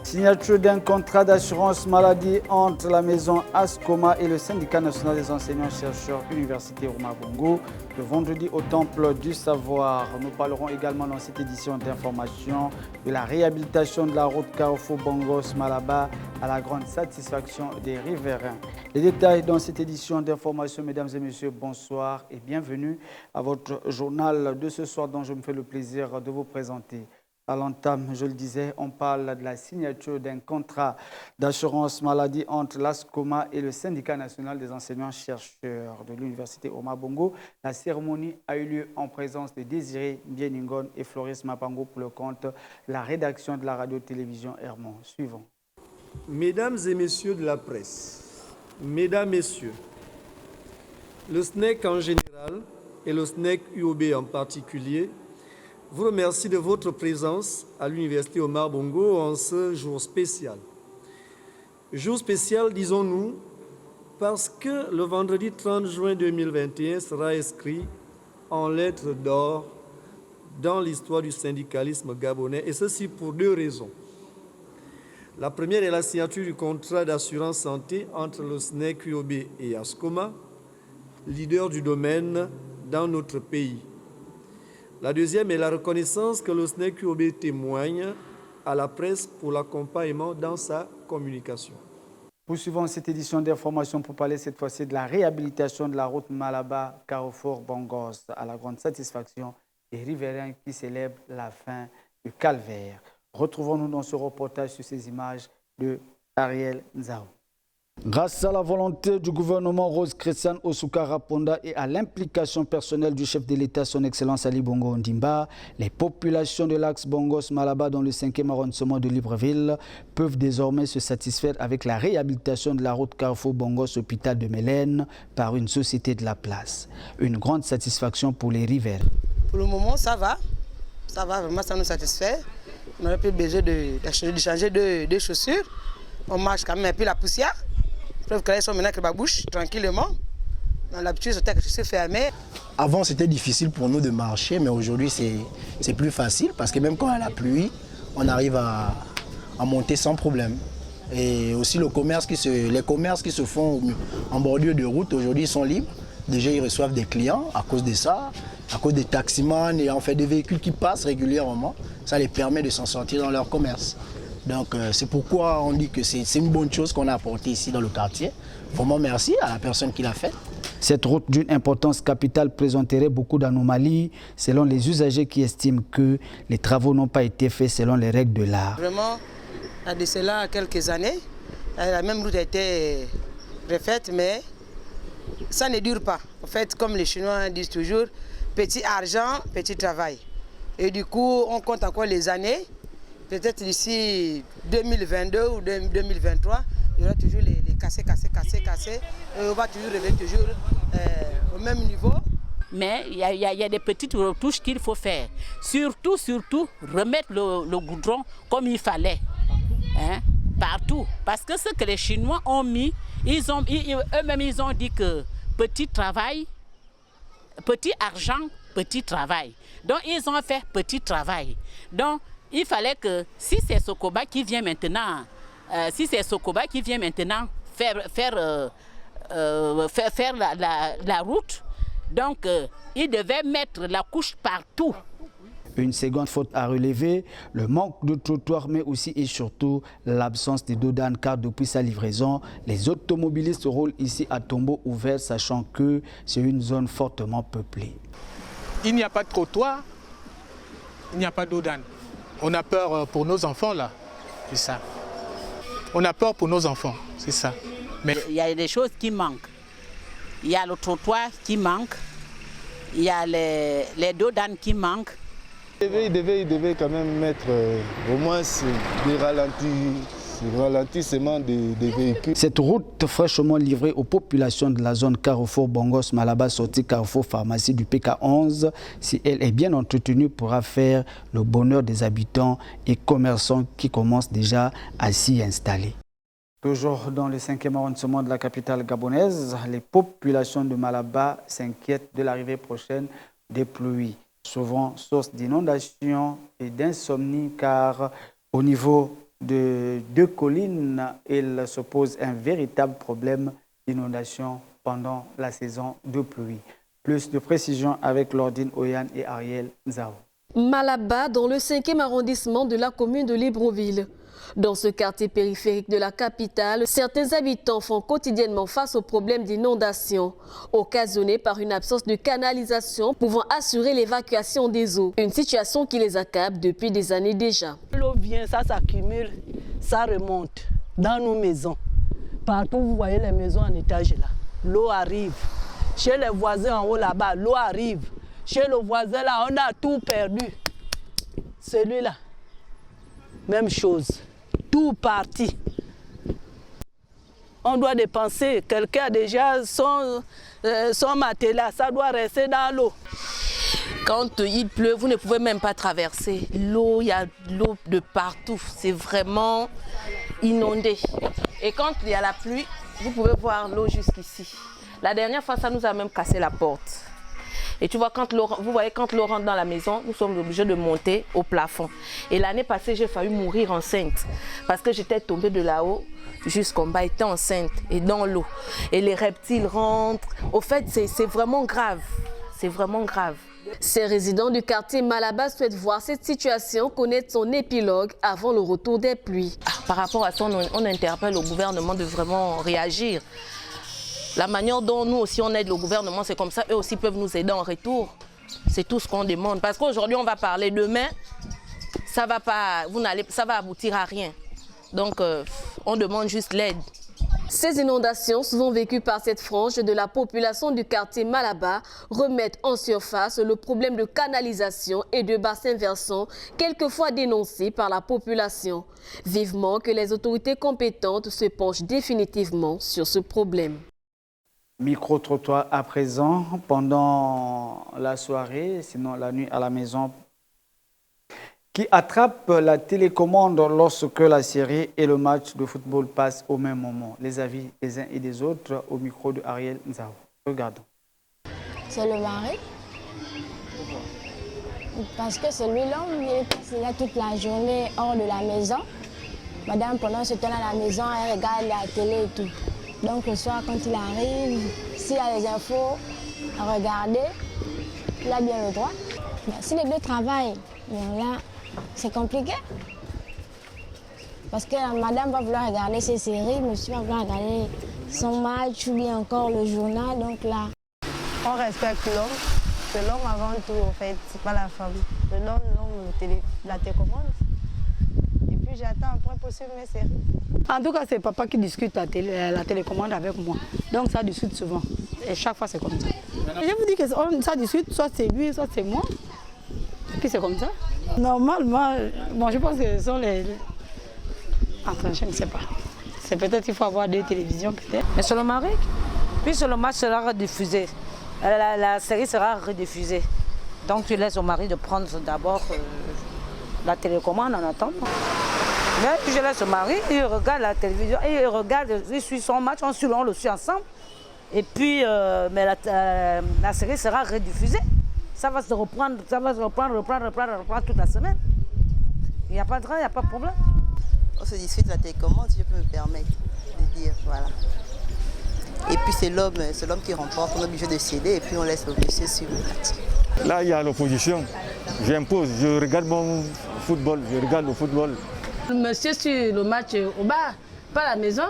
Signature d'un contrat d'assurance maladie entre la maison Ascoma et le syndicat national des enseignants-chercheurs Université Omar Bongo le vendredi au Temple du Savoir. Nous parlerons également dans cette édition d'information de la réhabilitation de la route Carrefour Bongos-Malaba à la grande satisfaction des riverains. Les détails dans cette édition d'information, mesdames et messieurs, bonsoir et bienvenue à votre journal de ce soir dont je me fais le plaisir de vous présenter. À l'entame, je le disais, on parle de la signature d'un contrat d'assurance maladie entre l'ASCOMA et le syndicat national des enseignants-chercheurs de l'Université Omar Bongo. La cérémonie a eu lieu en présence de Désiré Bieningon et Floris Mapango pour le compte de la rédaction de la radio-télévision Hermon. Suivons. Mesdames et messieurs de la presse, mesdames, messieurs, le SNEC en général et le SNEC UOB en particulier vous remercie de votre présence à l'Université Omar Bongo en ce jour spécial. Jour spécial, disons-nous, parce que le vendredi 30 juin 2021 sera inscrit en lettres d'or dans l'histoire du syndicalisme gabonais, et ceci pour deux raisons. La première est la signature du contrat d'assurance santé entre le SNEC UOB et ASCOMA, leader du domaine dans notre pays. La deuxième est la reconnaissance que le SNEC UOB témoigne à la presse pour l'accompagnement dans sa communication. Poursuivons cette édition d'information pour parler cette fois-ci de la réhabilitation de la route Malaba-Carrefour-Bongos à la grande satisfaction des riverains qui célèbrent la fin du calvaire. Retrouvons-nous dans ce reportage sur ces images de Ariel Nzao. Grâce à la volonté du gouvernement Rose Christian Osuka Raponda et à l'implication personnelle du chef de l'État, son Excellence Ali Bongo Ondimba, les populations de l'axe Bongos-Malaba dans le 5e arrondissement de Libreville peuvent désormais se satisfaire avec la réhabilitation de la route Carrefour Bongos-Hôpital de Mélène par une société de la place. Une grande satisfaction pour les riverains. Pour le moment, ça va, vraiment, ça nous satisfait. On n'aurait plus besoin de changer de chaussures. On marche quand même, et puis la poussière. Preuve que là, ils sont maintenant avec la bouche, tranquillement. Dans l'habitude, c'était que je suis fermé. Avant, c'était difficile pour nous de marcher, mais aujourd'hui, c'est plus facile parce que même quand il y a la pluie, on arrive à monter sans problème. Et aussi, les commerces qui se font en bordure de route, aujourd'hui, ils sont libres. Déjà, ils reçoivent des clients à cause de ça, à cause des taximans et en fait des véhicules qui passent régulièrement. Ça les permet de s'en sortir dans leur commerce. Donc c'est pourquoi on dit que c'est une bonne chose qu'on a apportée ici dans le quartier. Vraiment merci à la personne qui l'a fait. Cette route d'une importance capitale présenterait beaucoup d'anomalies selon les usagers qui estiment que les travaux n'ont pas été faits selon les règles de l'art. Vraiment, il y a de cela quelques années, la même route a été refaite, mais ça ne dure pas. En fait, comme les Chinois disent toujours, petit argent, petit travail. Et du coup, on compte encore les années. Peut-être d'ici 2022 ou 2023, il y aura toujours les cassés. Et on va toujours revenir au même niveau. Mais il y a des petites retouches qu'il faut faire. Surtout, remettre le goudron comme il fallait. Hein, partout. Parce que ce que les Chinois ont mis, eux-mêmes ils ont dit que petit travail, petit argent, petit travail. Donc ils ont fait petit travail. Donc il fallait que si c'est Sokoba qui vient maintenant, faire la route, donc il devait mettre la couche partout. Une seconde faute à relever, le manque de trottoirs, mais aussi et surtout l'absence de Dodan, car depuis sa livraison, les automobilistes roulent ici à tombeau ouvert, sachant que c'est une zone fortement peuplée. Il n'y a pas de trottoir, il n'y a pas d'Odan. On a peur pour nos enfants là, c'est ça. On a peur pour nos enfants, c'est ça. Mais il y a des choses qui manquent. Il y a le trottoir qui manque, il y a les Dodan qui manquent. Il devait quand même mettre au moins des ralentissements des véhicules. Cette route fraîchement livrée aux populations de la zone Carrefour Bongos Malaba sortie Carrefour Pharmacie du PK11, si elle est bien entretenue, pourra faire le bonheur des habitants et commerçants qui commencent déjà à s'y installer. Toujours dans le 5e arrondissement de la capitale gabonaise, les populations de Malaba s'inquiètent de l'arrivée prochaine des pluies, souvent source d'inondations et d'insomnie, car au niveau de deux collines, il se pose un véritable problème d'inondation pendant la saison de pluie. Plus de précisions avec Lordine Oyan et Ariel Nzao. Malaba, dans le 5e arrondissement de la commune de Libreville. Dans ce quartier périphérique de la capitale, certains habitants font quotidiennement face aux problèmes d'inondation, occasionnés par une absence de canalisation pouvant assurer l'évacuation des eaux. Une situation qui les accable depuis des années déjà. L'eau vient, ça s'accumule, ça remonte dans nos maisons. Partout, vous voyez les maisons en étage là. L'eau arrive. Chez les voisins en haut là-bas, l'eau arrive. Chez le voisin là, on a tout perdu. Celui-là, même chose. Tout parti. On doit dépenser. Quelqu'un a déjà son matelas, ça doit rester dans l'eau. Quand il pleut, vous ne pouvez même pas traverser. L'eau, il y a de l'eau de partout. C'est vraiment inondé. Et quand il y a la pluie, vous pouvez voir l'eau jusqu'ici. La dernière fois, ça nous a même cassé la porte. Et tu vois, vous voyez, quand l'eau rentre dans la maison, nous sommes obligés de monter au plafond. Et l'année passée, j'ai failli mourir enceinte parce que j'étais tombée de là-haut jusqu'en bas, j'étais enceinte et dans l'eau. Et les reptiles rentrent. Au fait, c'est vraiment grave. C'est vraiment grave. Ces résidents du quartier Malaba souhaitent voir cette situation connaître son épilogue avant le retour des pluies. Par rapport à ça, on interpelle le gouvernement de vraiment réagir. La manière dont nous aussi on aide le gouvernement, c'est comme ça, eux aussi peuvent nous aider en retour. C'est tout ce qu'on demande. Parce qu'aujourd'hui on va parler, demain, ça va aboutir à rien. Donc on demande juste l'aide. Ces inondations, souvent vécues par cette frange de la population du quartier Malaba, remettent en surface le problème de canalisation et de bassins versants, quelquefois dénoncés par la population. Vivement que les autorités compétentes se penchent définitivement sur ce problème. Micro-trottoir à présent, pendant la soirée, sinon la nuit à la maison, qui attrape la télécommande lorsque la série et le match de football passent au même moment. Les avis des uns et des autres au micro de Ariel Nzao. Regardons. C'est le mari. Parce que c'est lui l'homme, il passe là toute la journée hors de la maison. Madame, pendant ce temps à la maison, elle regarde la télé et tout. Donc le soir, quand il arrive, s'il a les infos à regarder, il a bien le droit. Si les deux travaillent, là, c'est compliqué. Parce que madame va vouloir regarder ses séries, monsieur va vouloir regarder son match ou bien encore le journal. Donc là, on respecte l'homme. C'est l'homme avant tout, en fait, c'est pas la femme. L'homme, la télécommande. Et puis j'attends après possible mes séries. En tout cas, c'est papa qui discute la télécommande avec moi. Donc ça discute souvent. Et chaque fois, c'est comme ça. Et je vous dis que ça discute, soit c'est lui, soit c'est moi. Et puis c'est comme ça. Normalement, bon, je pense que ce sont les... Enfin, je ne sais pas. C'est peut-être qu'il faut avoir deux télévisions, peut-être. Mais c'est le mari. Puis le match sera rediffusé. La série sera rediffusée. Donc tu laisses au mari de prendre d'abord la télécommande en attendant. Puis je laisse au mari, il regarde la télévision, il suit son match, on le suit ensemble. Et puis, mais la série sera rediffusée. Ça va se reprendre, reprendre toute la semaine. Il n'y a pas de problème. On se discute la télécommande, si je peux me permettre de dire, voilà. Et puis c'est l'homme qui remporte, on est obligé de céder et puis on laisse le monsieur suivre le match. Là, il y a l'opposition. J'impose, je regarde mon football, je regarde le football. Le monsieur suit le match au bar, pas à la maison.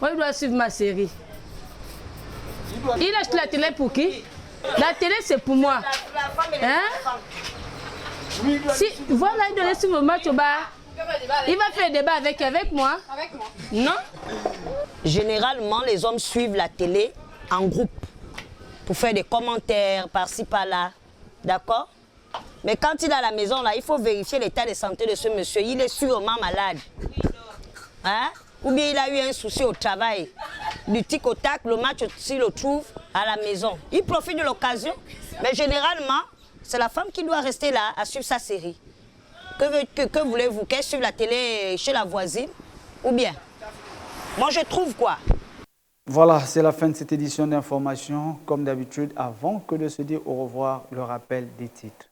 Moi, il doit suivre ma série. Il achète la télé pour qui? La télé, c'est pour moi. Hein? Si, voilà, il doit suivre le match au bar. Il va faire débat avec moi. Non? Généralement, les hommes suivent la télé en groupe pour faire des commentaires par-ci, par-là. D'accord? Mais quand il est à la maison, là, il faut vérifier l'état de santé de ce monsieur. Il est sûrement malade. Hein? Ou bien il a eu un souci au travail. Du tic au tac, le match, s'il le trouve à la maison. Il profite de l'occasion. Mais généralement, c'est la femme qui doit rester là à suivre sa série. Que voulez-vous? Qu'elle suive la télé chez la voisine? Ou bien? Moi, je trouve quoi? Voilà, c'est la fin de cette édition d'information. Comme d'habitude, avant que de se dire au revoir, le rappel des titres.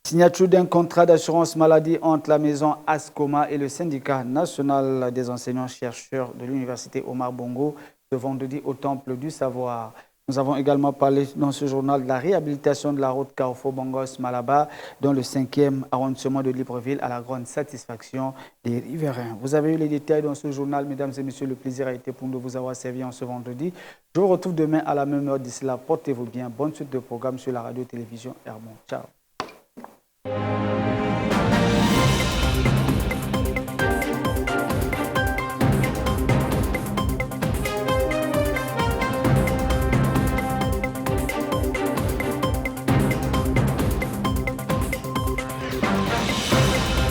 Signature d'un contrat d'assurance maladie entre la maison Ascoma et le syndicat national des enseignants-chercheurs de l'université Omar Bongo ce vendredi au Temple du Savoir. Nous avons également parlé dans ce journal de la réhabilitation de la route Carrefour-Bongos-Malaba dans le 5e arrondissement de Libreville à la grande satisfaction des riverains. Vous avez eu les détails dans ce journal, mesdames et messieurs. Le plaisir a été pour nous de vous avoir servi en ce vendredi. Je vous retrouve demain à la même heure. D'ici là, portez-vous bien. Bonne suite de programme sur la radio-télévision Hermon. Ciao.